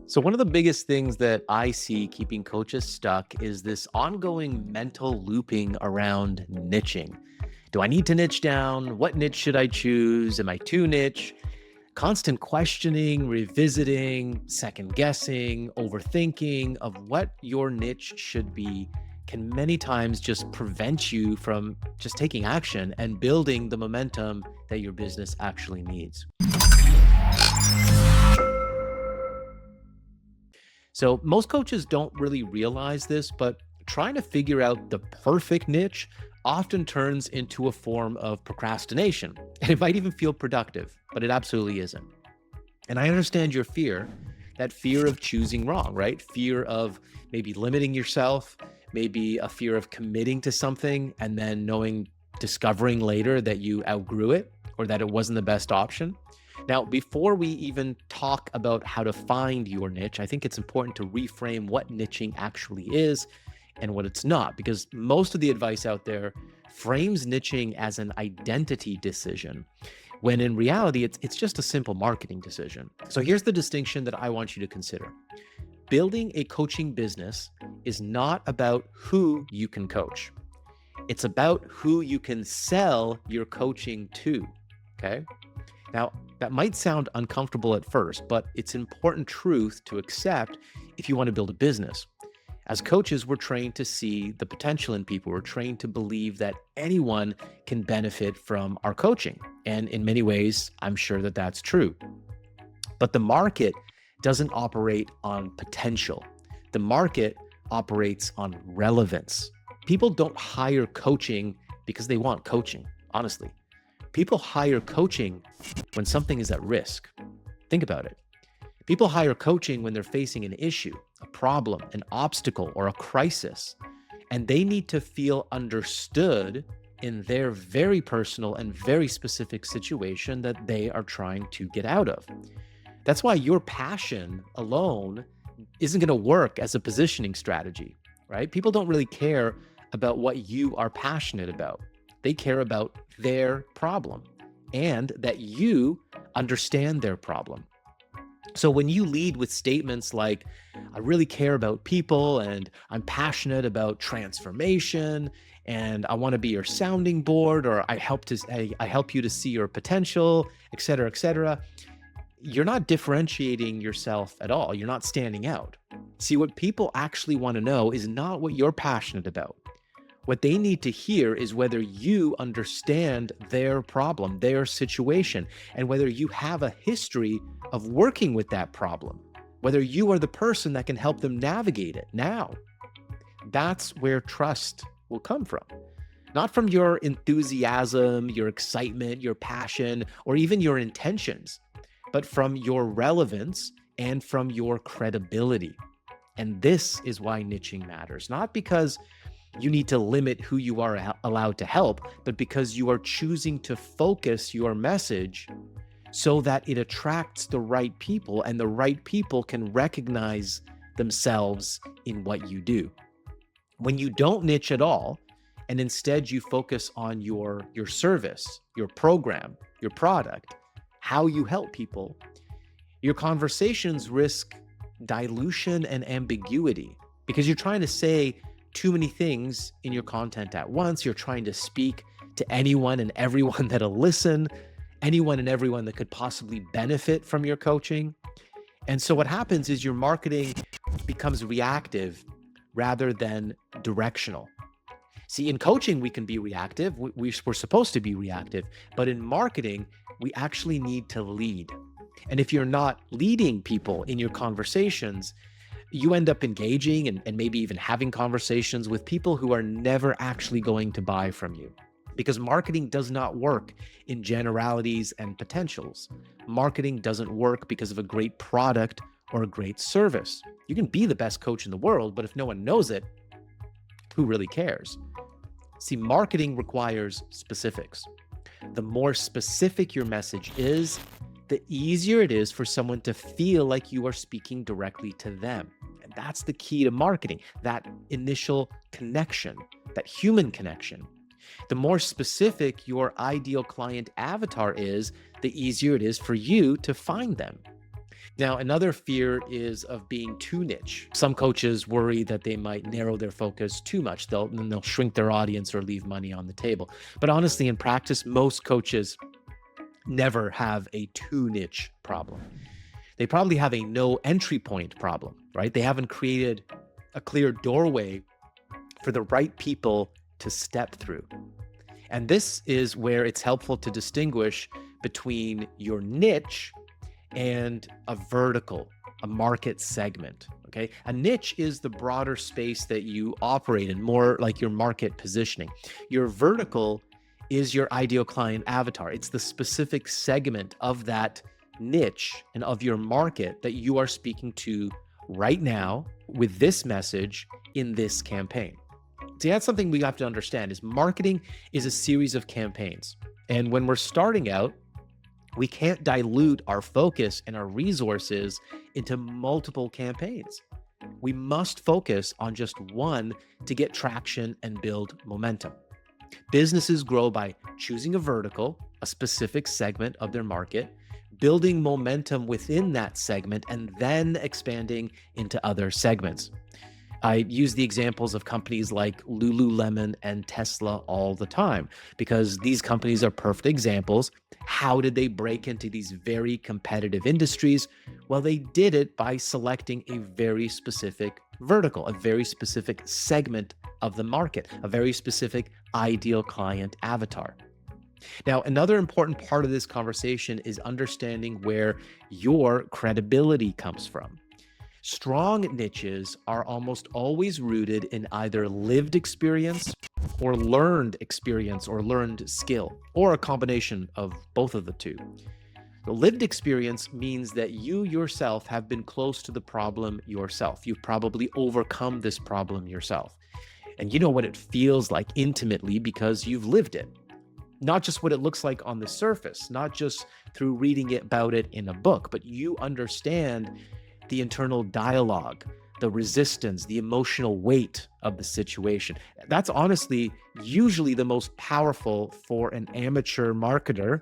So, one of the biggest things that I see keeping coaches stuck is this ongoing mental looping around niching. Do I need to niche down? What niche should I choose? Am I too niche? Constant questioning, revisiting, second guessing, overthinking of what your niche should be can many times just prevent you from just taking action and building the momentum that your business actually needs. So most coaches don't really realize this, but trying to figure out the perfect niche often turns into a form of procrastination. And it might even feel productive, but it absolutely isn't. And I understand your fear, that fear of choosing wrong, right? Fear of maybe limiting yourself, maybe a fear of committing to something and then discovering later that you outgrew it or that it wasn't the best option. Now, before we even talk about how to find your niche, I think it's important to reframe what niching actually is and what it's not, because most of the advice out there frames niching as an identity decision, when in reality, it's just a simple marketing decision. So here's the distinction that I want you to consider. Building a coaching business is not about who you can coach. It's about who you can sell your coaching to, okay? Now, that might sound uncomfortable at first, but it's important truth to accept if you want to build a business. As coaches, we're trained to see the potential in people. We're trained to believe that anyone can benefit from our coaching. And in many ways, I'm sure that that's true. But the market doesn't operate on potential. The market operates on relevance. People don't hire coaching because they want coaching, honestly. People hire coaching when something is at risk. Think about it. People hire coaching when they're facing an issue, a problem, an obstacle, or a crisis, and they need to feel understood in their very personal and very specific situation that they are trying to get out of. That's why your passion alone isn't going to work as a positioning strategy, right? People don't really care about what you are passionate about. They care about their problem and that you understand their problem. So when you lead with statements like, I really care about people and I'm passionate about transformation and I want to be your sounding board, or I help you to see your potential, et cetera, you're not differentiating yourself at all. You're not standing out. See, what people actually want to know is not what you're passionate about. What they need to hear is whether you understand their problem, their situation, and whether you have a history of working with that problem, whether you are the person that can help them navigate it now. That's where trust will come from. Not from your enthusiasm, your excitement, your passion, or even your intentions, but from your relevance and from your credibility. And this is why niching matters, not because you need to limit who you are allowed to help, but because you are choosing to focus your message so that it attracts the right people and the right people can recognize themselves in what you do. When you don't niche at all, and instead you focus on your service, your program, your product, how you help people, your conversations risk dilution and ambiguity because you're trying to say too many things in your content at once. You're trying to speak to anyone and everyone that'll listen, anyone and everyone that could possibly benefit from your coaching. And so what happens is your marketing becomes reactive rather than directional. See, in coaching, we can be reactive. We're supposed to be reactive. But in marketing, we actually need to lead. And if you're not leading people in your conversations, you end up engaging and maybe even having conversations with people who are never actually going to buy from you. Because marketing does not work in generalities and potentials. Marketing doesn't work because of a great product or a great service. You can be the best coach in the world, but if no one knows it, who really cares? See, marketing requires specifics. The more specific your message is, the easier it is for someone to feel like you are speaking directly to them. And that's the key to marketing, that initial connection, that human connection. The more specific your ideal client avatar is, the easier it is for you to find them. Now, another fear is of being too niche. Some coaches worry that they might narrow their focus too much. They'll shrink their audience or leave money on the table. But honestly, in practice, most coaches never have a too niche problem. They probably have a no entry point problem, right? They haven't created a clear doorway for the right people to step through. And this is where it's helpful to distinguish between your niche and a vertical, a market segment. Okay. A niche is the broader space that you operate in, more like your market positioning. Your vertical is your ideal client avatar. It's the specific segment of that niche and of your market that you are speaking to right now with this message in this campaign. See, that's something we have to understand is marketing is a series of campaigns. And when we're starting out, we can't dilute our focus and our resources into multiple campaigns. We must focus on just one to get traction and build momentum. Businesses grow by choosing a vertical, a specific segment of their market, building momentum within that segment, and then expanding into other segments. I use the examples of companies like Lululemon and Tesla all the time because these companies are perfect examples. How did they break into these very competitive industries? Well, they did it by selecting a very specific vertical, a very specific segment of the market, a very specific ideal client avatar. Now, another important part of this conversation is understanding where your credibility comes from. Strong niches are almost always rooted in either lived experience or learned skill, or a combination of both of the two. The lived experience means that you yourself have been close to the problem yourself. You've probably overcome this problem yourself. And you know what it feels like intimately because you've lived it. Not just what it looks like on the surface, not just through reading about it in a book, but you understand the internal dialogue, the resistance, the emotional weight of the situation. That's honestly usually the most powerful for an amateur marketer,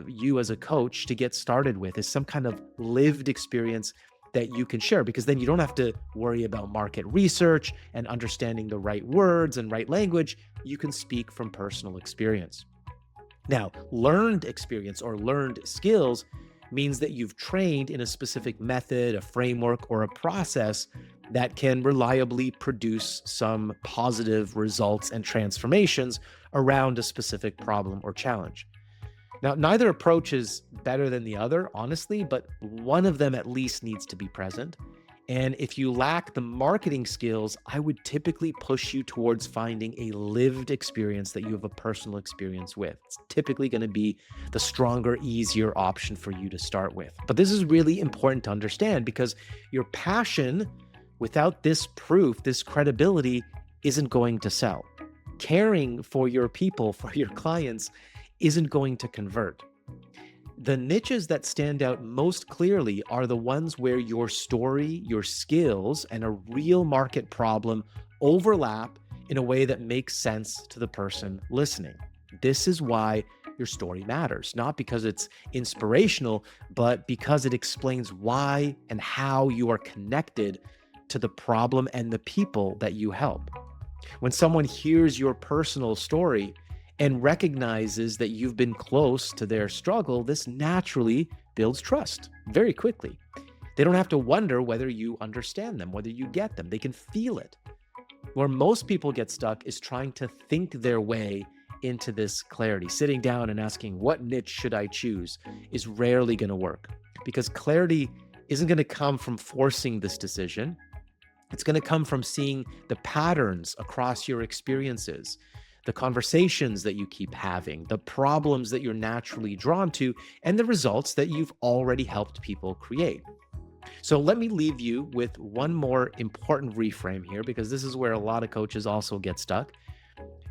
you as a coach, to get started with is some kind of lived experience that you can share, because then you don't have to worry about market research and understanding the right words and right language. You can speak from personal experience. Now, learned experience or learned skills means that you've trained in a specific method, a framework, or a process that can reliably produce some positive results and transformations around a specific problem or challenge. Now, neither approach is better than the other, honestly, but one of them at least needs to be present. And if you lack the marketing skills, I would typically push you towards finding a lived experience that you have a personal experience with. It's typically going to be the stronger, easier option for you to start with. But this is really important to understand because your passion, without this proof, this credibility, isn't going to sell. Caring for your people, for your clients, isn't going to convert. The niches that stand out most clearly are the ones where your story, your skills, and a real market problem overlap in a way that makes sense to the person listening. This is why your story matters, not because it's inspirational, but because it explains why and how you are connected to the problem and the people that you help. When someone hears your personal story and recognizes that you've been close to their struggle, this naturally builds trust very quickly. They don't have to wonder whether you understand them, whether you get them. They can feel it. Where most people get stuck is trying to think their way into this clarity. Sitting down and asking, what niche should I choose, is rarely going to work, because clarity isn't going to come from forcing this decision. It's going to come from seeing the patterns across your experiences, the conversations that you keep having, the problems that you're naturally drawn to, and the results that you've already helped people create. So let me leave you with one more important reframe here, because this is where a lot of coaches also get stuck.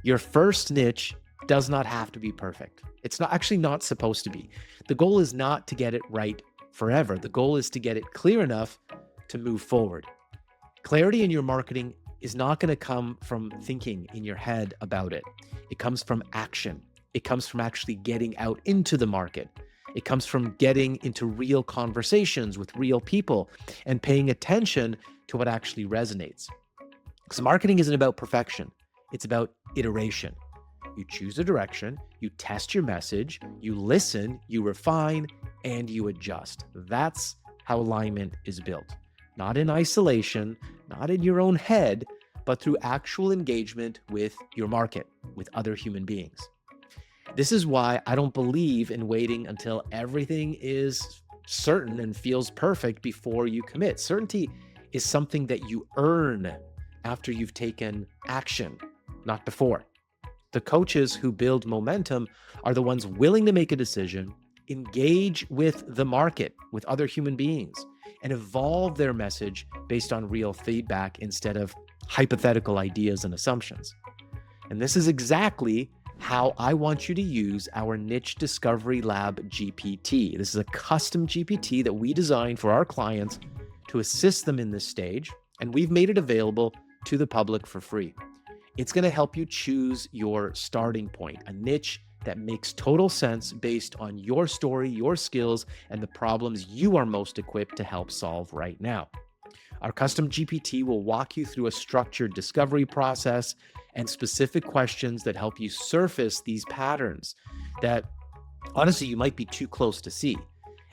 Your first niche does not have to be perfect. It's not supposed to be. The goal is not to get it right forever. The goal is to get it clear enough to move forward. Clarity in your marketing is not going to come from thinking in your head about it. It comes from action. It comes from actually getting out into the market. It comes from getting into real conversations with real people and paying attention to what actually resonates. Because marketing isn't about perfection, it's about iteration. You choose a direction, you test your message, you listen, you refine, and you adjust. That's how alignment is built. Not in isolation, not in your own head, but through actual engagement with your market, with other human beings. This is why I don't believe in waiting until everything is certain and feels perfect before you commit. Certainty is something that you earn after you've taken action, not before. The coaches who build momentum are the ones willing to make a decision, engage with the market, with other human beings, and evolve their message based on real feedback instead of hypothetical ideas and assumptions. And this is exactly how I want you to use our Niche Discovery Lab GPT. This is a custom GPT that we designed for our clients to assist them in this stage, and we've made it available to the public for free. It's going to help you choose your starting point, a niche that makes total sense based on your story, your skills, and the problems you are most equipped to help solve right now. Our custom GPT will walk you through a structured discovery process and specific questions that help you surface these patterns that honestly you might be too close to see.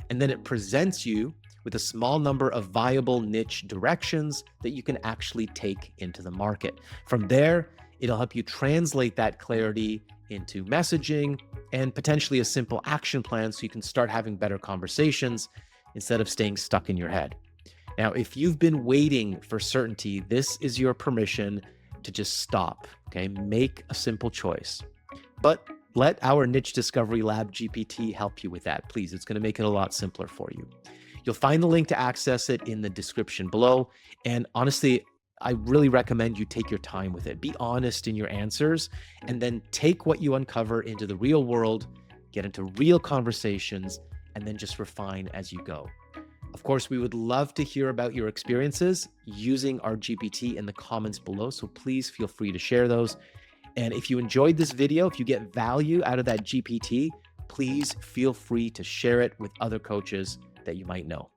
And then it presents you with a small number of viable niche directions that you can actually take into the market. From there, it'll help you translate that clarity into messaging and potentially a simple action plan so you can start having better conversations instead of staying stuck in your head. Now, if you've been waiting for certainty, this is your permission to just stop, okay? Make a simple choice. But let our Niche Discovery Lab GPT help you with that, please. It's going to make it a lot simpler for you. You'll find the link to access it in the description below. And honestly, I really recommend you take your time with it. Be honest in your answers, and then take what you uncover into the real world, get into real conversations, and then just refine as you go. Of course, we would love to hear about your experiences using our GPT in the comments below, so please feel free to share those. And if you enjoyed this video, if you get value out of that GPT, please feel free to share it with other coaches that you might know.